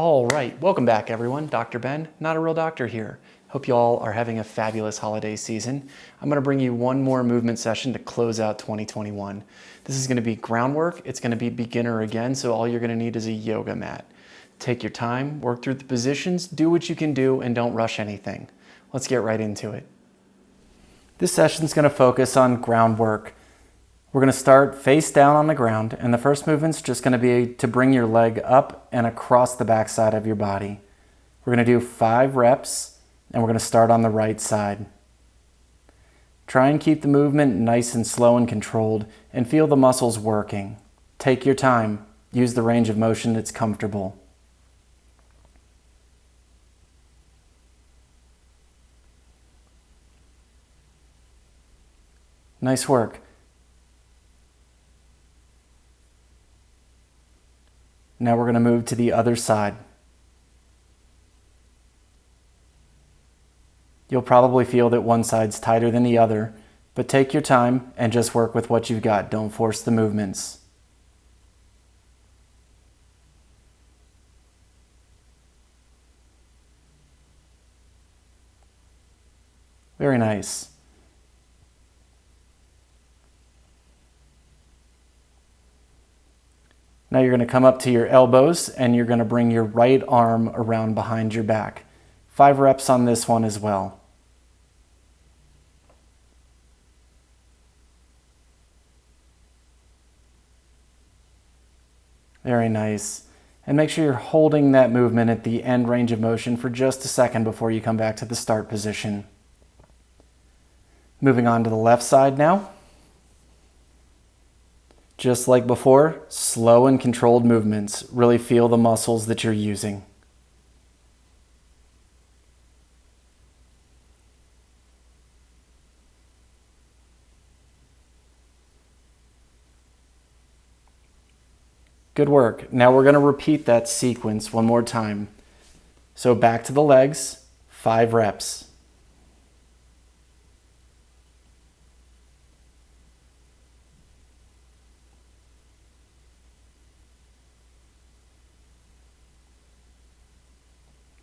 All right, welcome back everyone. Dr. Ben, not a real doctor here. Hope you all are having a fabulous holiday season. I'm gonna bring you one more movement session to close out 2021. This is gonna be groundwork. It's gonna be beginner again, so all you're gonna need is a yoga mat. Take your time, work through the positions, do what you can do, and don't rush anything. Let's get right into it. This session is gonna focus on groundwork. We're going to start face down on the ground, and the first movement's just going to be to bring your leg up and across the back side of your body. We're going to do 5 reps, and we're going to start on the right side. Try and keep the movement nice and slow and controlled, and feel the muscles working. Take your time. Use the range of motion that's comfortable. Nice work. Now we're going to move to the other side. You'll probably feel that one side's tighter than the other, but take your time and just work with what you've got. Don't force the movements. Very nice. Now you're going to come up to your elbows and you're going to bring your right arm around behind your back. 5 reps on this one as well. Very nice. And make sure you're holding that movement at the end range of motion for just a second before you come back to the start position. Moving on to the left side now. Just like before, slow and controlled movements. Really feel the muscles that you're using. Good work. Now we're going to repeat that sequence one more time. So back to the legs, 5 reps.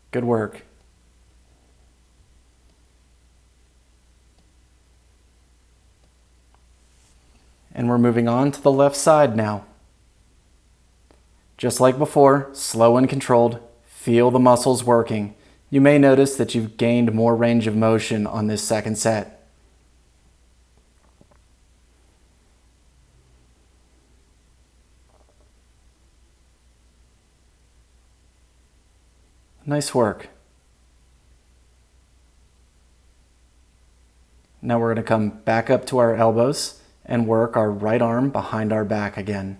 Good work. And we're moving on to the left side now. Just like before, slow and controlled, feel the muscles working. You may notice that you've gained more range of motion on this second set. Nice work. Now we're going to come back up to our elbows and work our right arm behind our back again.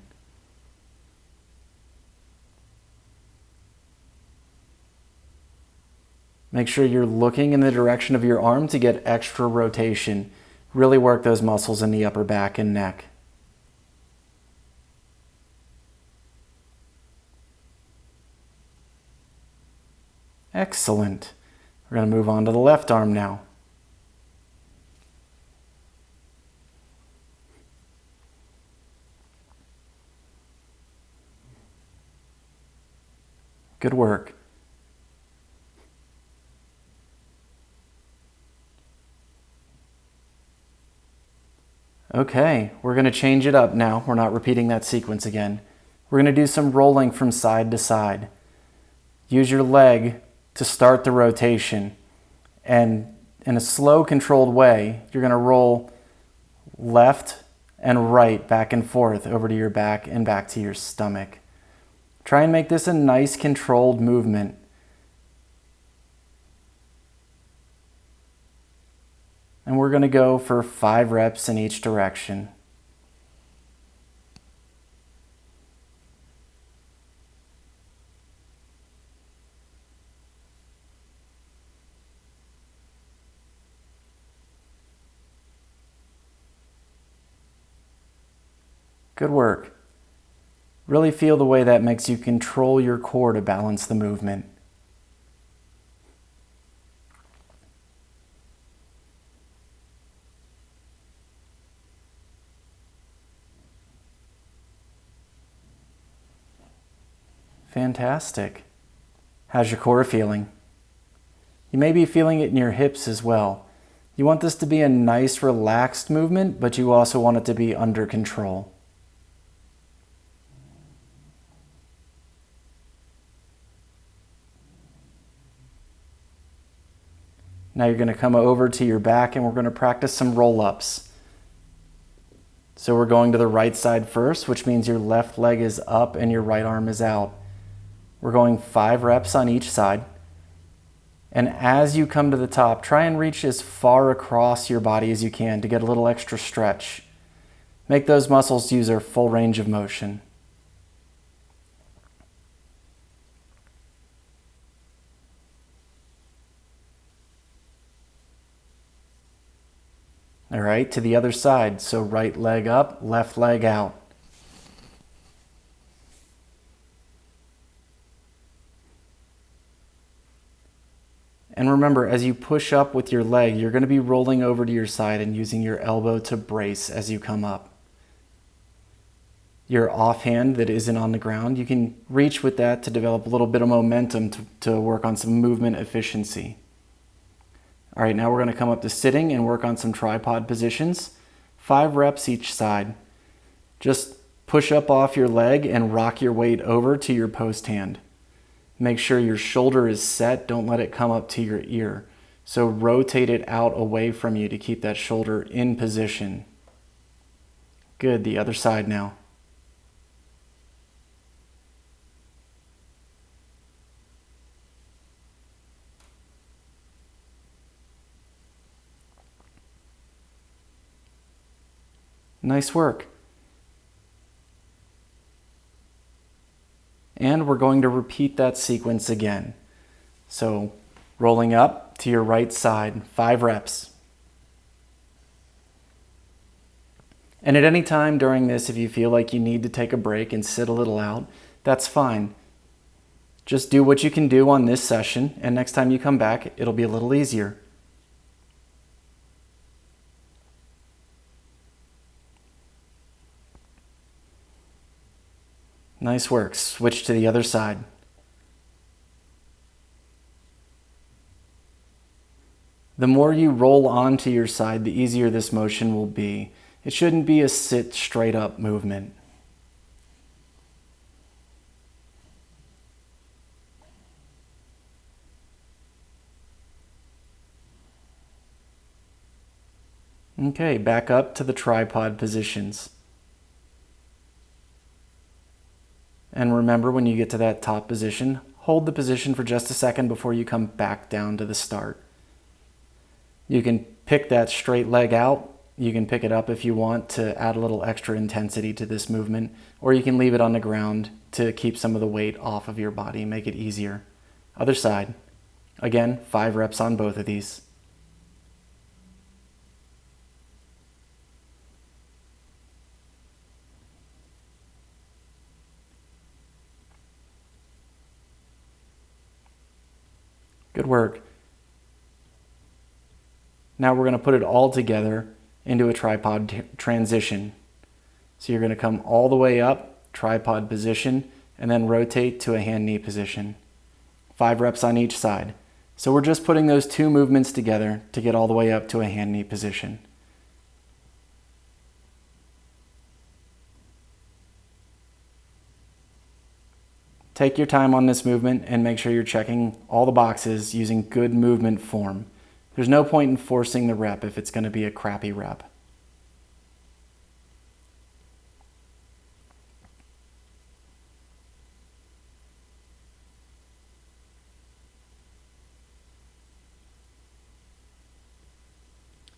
Make sure you're looking in the direction of your arm to get extra rotation. Really work those muscles in the upper back and neck. Excellent. We're going to move on to the left arm now. Good work. Okay, we're going to change it up now. We're not repeating that sequence again. We're going to do some rolling from side to side. Use your leg to start the rotation, and in a slow, controlled way, you're going to roll left and right back and forth over to your back and back to your stomach. Try and make this a nice, controlled movement. And we're going to go for 5 reps in each direction. Good work. Really feel the way that makes you control your core to balance the movement. Fantastic. How's your core feeling? You may be feeling it in your hips as well. You want this to be a nice, relaxed movement, but you also want it to be under control. Now you're going to come over to your back and we're going to practice some roll-ups. So we're going to the right side first, which means your left leg is up and your right arm is out. We're going 5 reps on each side. And as you come to the top, try and reach as far across your body as you can to get a little extra stretch. Make those muscles use their full range of motion. All right, to the other side. So right leg up, left leg out. And remember, as you push up with your leg, you're going to be rolling over to your side and using your elbow to brace as you come up. Your offhand that isn't on the ground, you can reach with that to develop a little bit of momentum to work on some movement efficiency. All right, now we're going to come up to sitting and work on some tripod positions. 5 reps each side. Just push up off your leg and rock your weight over to your post hand. Make sure your shoulder is set. Don't let it come up to your ear. So rotate it out away from you to keep that shoulder in position. Good, the other side now. Nice work. And we're going to repeat that sequence again. So rolling up to your right side, 5 reps. And at any time during this, if you feel like you need to take a break and sit a little out, that's fine. Just do what you can do on this session, and next time you come back, it'll be a little easier. Nice work. Switch to the other side. The more you roll onto your side, the easier this motion will be. It shouldn't be a sit straight up movement. Okay, back up to the tripod positions. And remember, when you get to that top position, hold the position for just a second before you come back down to the start. You can pick that straight leg out. You can pick it up if you want to add a little extra intensity to this movement, or you can leave it on the ground to keep some of the weight off of your body and make it easier. Other side. Again, 5 reps on both of these. Good work. Now we're going to put it all together into a tripod transition. So you're going to come all the way up, tripod position, and then rotate to a hand-knee position. 5 reps on each side. So we're just putting those 2 movements together to get all the way up to a hand-knee position. Take your time on this movement and make sure you're checking all the boxes using good movement form. There's no point in forcing the rep if it's going to be a crappy rep.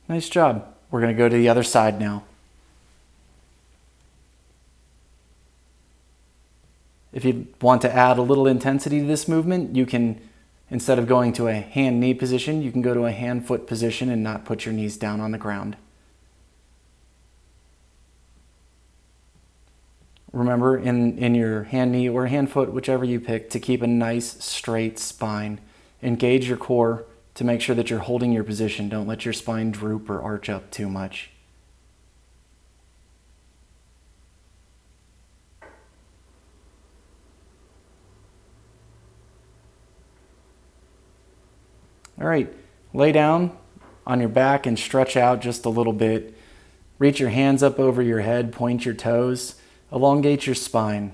Nice job. We're going to go to the other side now. If you want to add a little intensity to this movement, you can, instead of going to a hand-knee position, you can go to a hand-foot position and not put your knees down on the ground. Remember, in your hand-knee or hand-foot, whichever you pick, to keep a nice straight spine. Engage your core to make sure that you're holding your position. Don't let your spine droop or arch up too much. All right, lay down on your back and stretch out just a little bit. Reach your hands up over your head, point your toes, elongate your spine.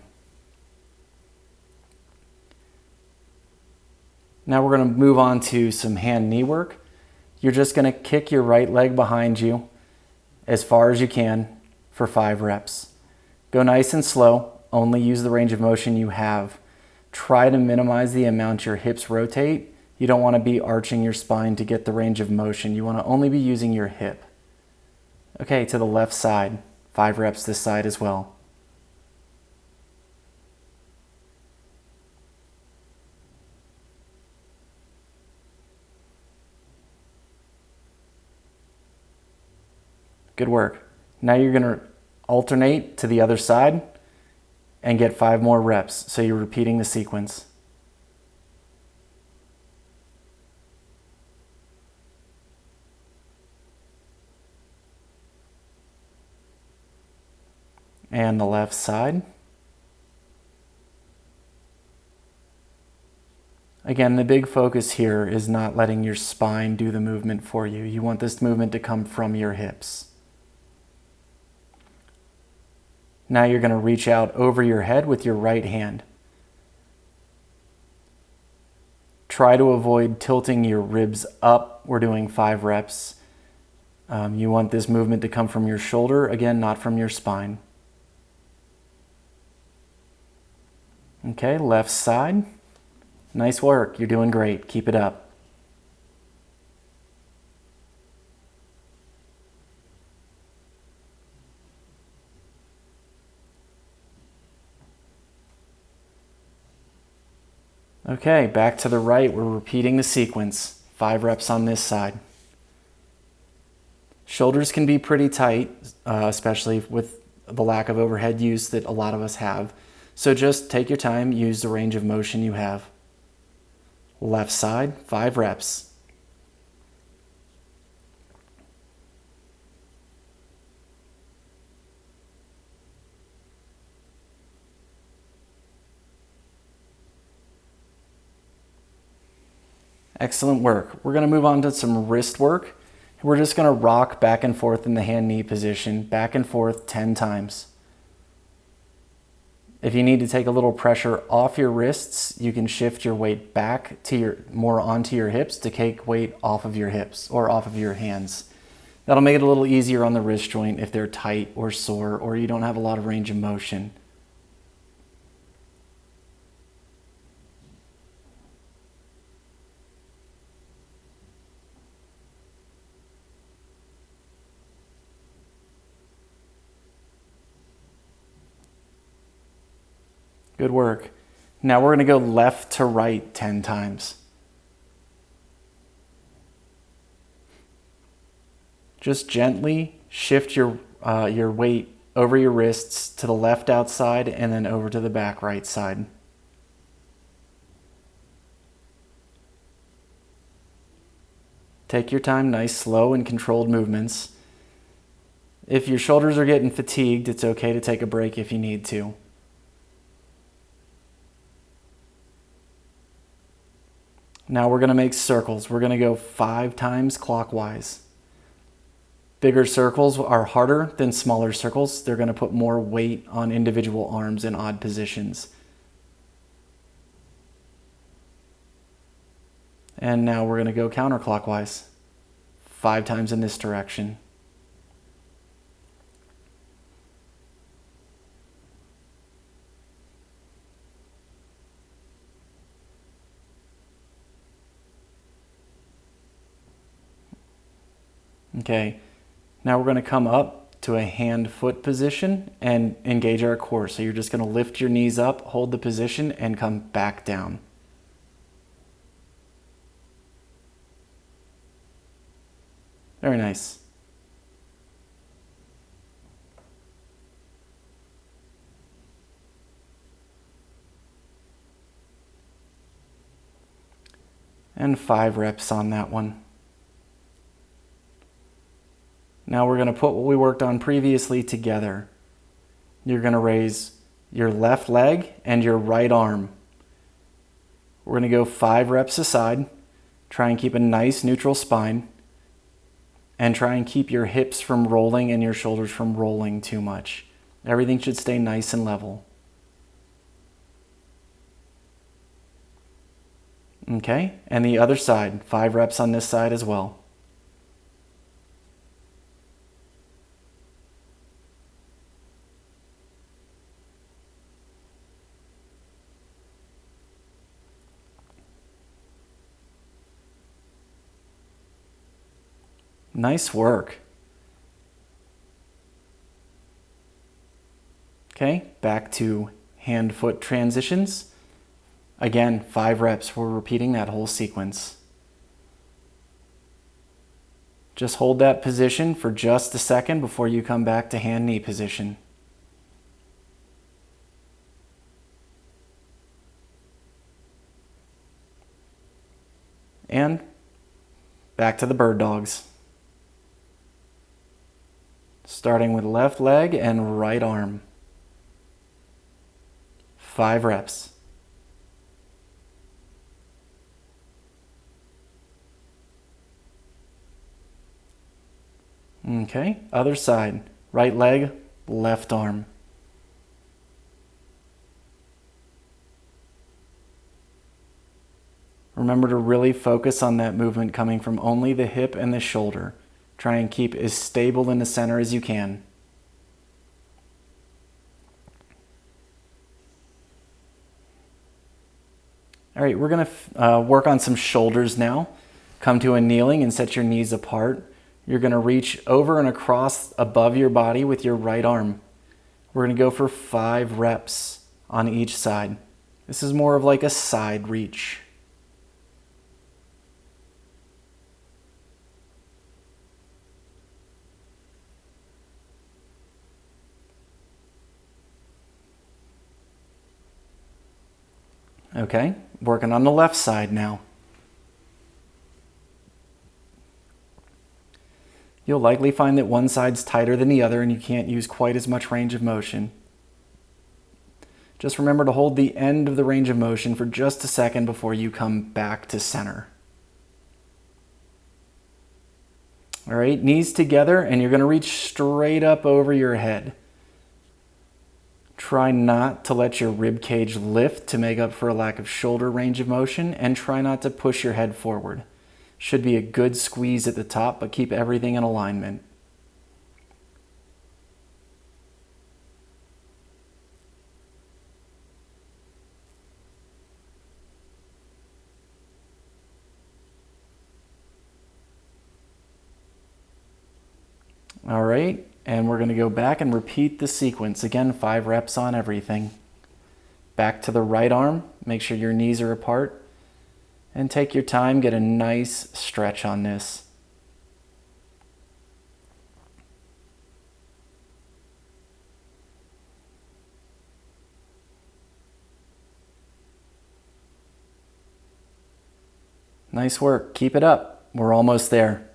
Now we're going to move on to some hand-knee work. You're just going to kick your right leg behind you as far as you can for 5 reps. Go nice and slow, only use the range of motion you have. Try to minimize the amount your hips rotate. You don't want to be arching your spine to get the range of motion. You want to only be using your hip. Okay, to the left side. 5 reps this side as well. Good work. Now you're going to alternate to the other side and get 5 more reps. So you're repeating the sequence. And the left side. Again, the big focus here is not letting your spine do the movement for you. You want this movement to come from your hips. Now you're going to reach out over your head with your right hand. Try to avoid tilting your ribs up. We're doing 5 reps. You want this movement to come from your shoulder, again, not from your spine. Okay, left side. Nice work. You're doing great. Keep it up. Okay, back to the right. We're repeating the sequence. 5 reps on this side. Shoulders can be pretty tight, especially with the lack of overhead use that a lot of us have. So just take your time, use the range of motion you have. Left side, 5 reps. Excellent work. We're going to move on to some wrist work. We're just going to rock back and forth in the hand-knee position, back and forth 10 times. If you need to take a little pressure off your wrists, you can shift your weight back to more onto your hips to take weight off of your hips or off of your hands. That'll make it a little easier on the wrist joint if they're tight or sore or you don't have a lot of range of motion. Good work. Now we're going to go left to right 10 times. Just gently shift your weight over your wrists to the left outside and then over to the back right side. Take your time, nice, slow, and controlled movements. If your shoulders are getting fatigued, it's okay to take a break if you need to. Now we're going to make circles. We're going to go 5 times clockwise. Bigger circles are harder than smaller circles. They're going to put more weight on individual arms in odd positions. And now we're going to go counterclockwise. 5 times in this direction. Okay, now we're going to come up to a hand-foot position and engage our core. So you're just going to lift your knees up, hold the position, and come back down. Very nice. And 5 reps on that one. Now we're going to put what we worked on previously together. You're going to raise your left leg and your right arm. We're going to go 5 reps aside. Try and keep a nice neutral spine. And try and keep your hips from rolling and your shoulders from rolling too much. Everything should stay nice and level. Okay, and the other side, 5 reps on this side as well. Nice work. Okay, back to hand-foot transitions. Again, 5 reps. We're repeating that whole sequence. Just hold that position for just a second before you come back to hand-knee position. And back to the bird dogs. Starting with left leg and right arm. 5 reps. Okay, other side. Right leg, left arm. Remember to really focus on that movement coming from only the hip and the shoulder. Try and keep as stable in the center as you can. All right, we're going to work on some shoulders now. Come to a kneeling and set your knees apart. You're going to reach over and across above your body with your right arm. We're going to go for 5 reps on each side. This is more of like a side reach. Okay, working on the left side now. You'll likely find that one side's tighter than the other and you can't use quite as much range of motion. Just remember to hold the end of the range of motion for just a second before you come back to center. All right, knees together and you're going to reach straight up over your head. Try not to let your rib cage lift to make up for a lack of shoulder range of motion, and try not to push your head forward. Should be a good squeeze at the top, but keep everything in alignment. All right, and we're going to go back and repeat the sequence. Again, 5 reps on everything. Back to the right arm. Make sure your knees are apart. And take your time, get a nice stretch on this. Nice work. Keep it up. We're almost there.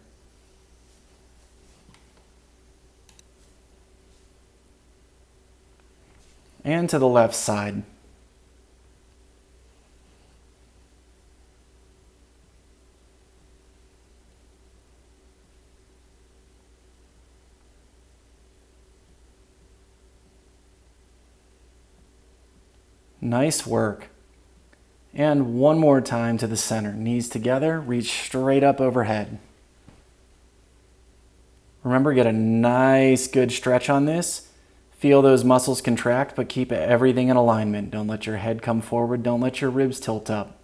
And to the left side. Nice work. And one more time to the center. Knees together, reach straight up overhead. Remember, get a nice good stretch on this. Feel those muscles contract, but keep everything in alignment. Don't let your head come forward. Don't let your ribs tilt up.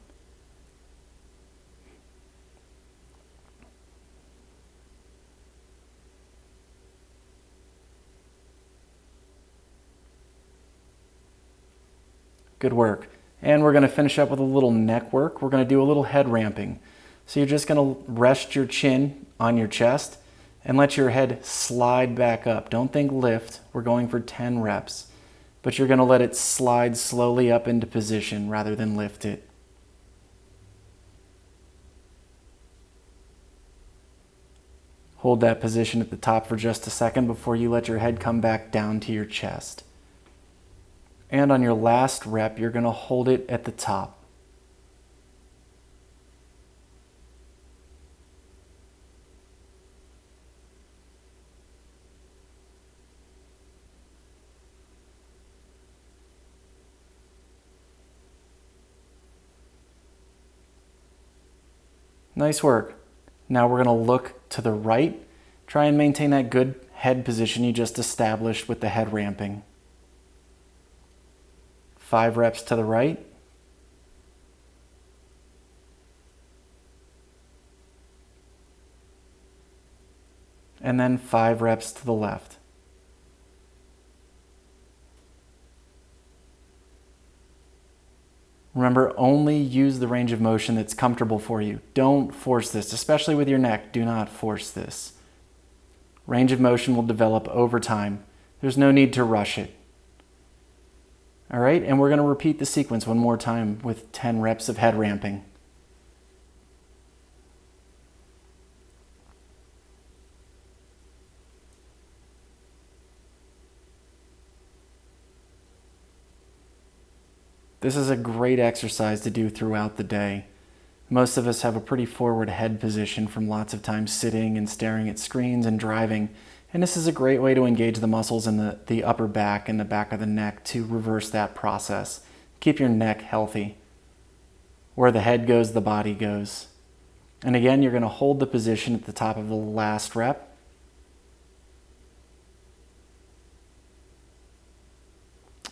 Good work. And we're going to finish up with a little neck work. We're going to do a little head ramping. So you're just going to rest your chin on your chest and let your head slide back up. Don't think lift. We're going for 10 reps. But you're going to let it slide slowly up into position rather than lift it. Hold that position at the top for just a second before you let your head come back down to your chest. And on your last rep, you're going to hold it at the top. Nice work. Now we're going to look to the right. Try and maintain that good head position you just established with the head ramping. 5 reps to the right. And then 5 reps to the left. Remember, only use the range of motion that's comfortable for you. Don't force this, especially with your neck. Do not force this. Range of motion will develop over time. There's no need to rush it. All right, and we're going to repeat the sequence one more time with 10 reps of head ramping. This is a great exercise to do throughout the day. Most of us have a pretty forward head position from lots of times sitting and staring at screens and driving, and this is a great way to engage the muscles in the upper back and the back of the neck to reverse that process. Keep your neck healthy. Where the head goes, the body goes. And again, you're going to hold the position at the top of the last rep.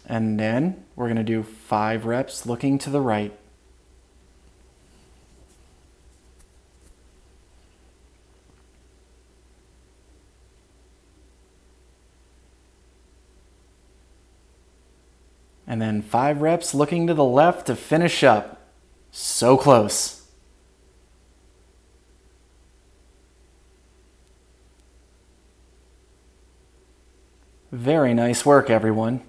And then we're going to do 5 reps looking to the right. And then 5 reps looking to the left to finish up. So close. Very nice work, everyone.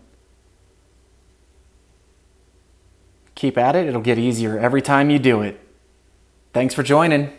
Keep at it. It'll get easier every time you do it. Thanks for joining.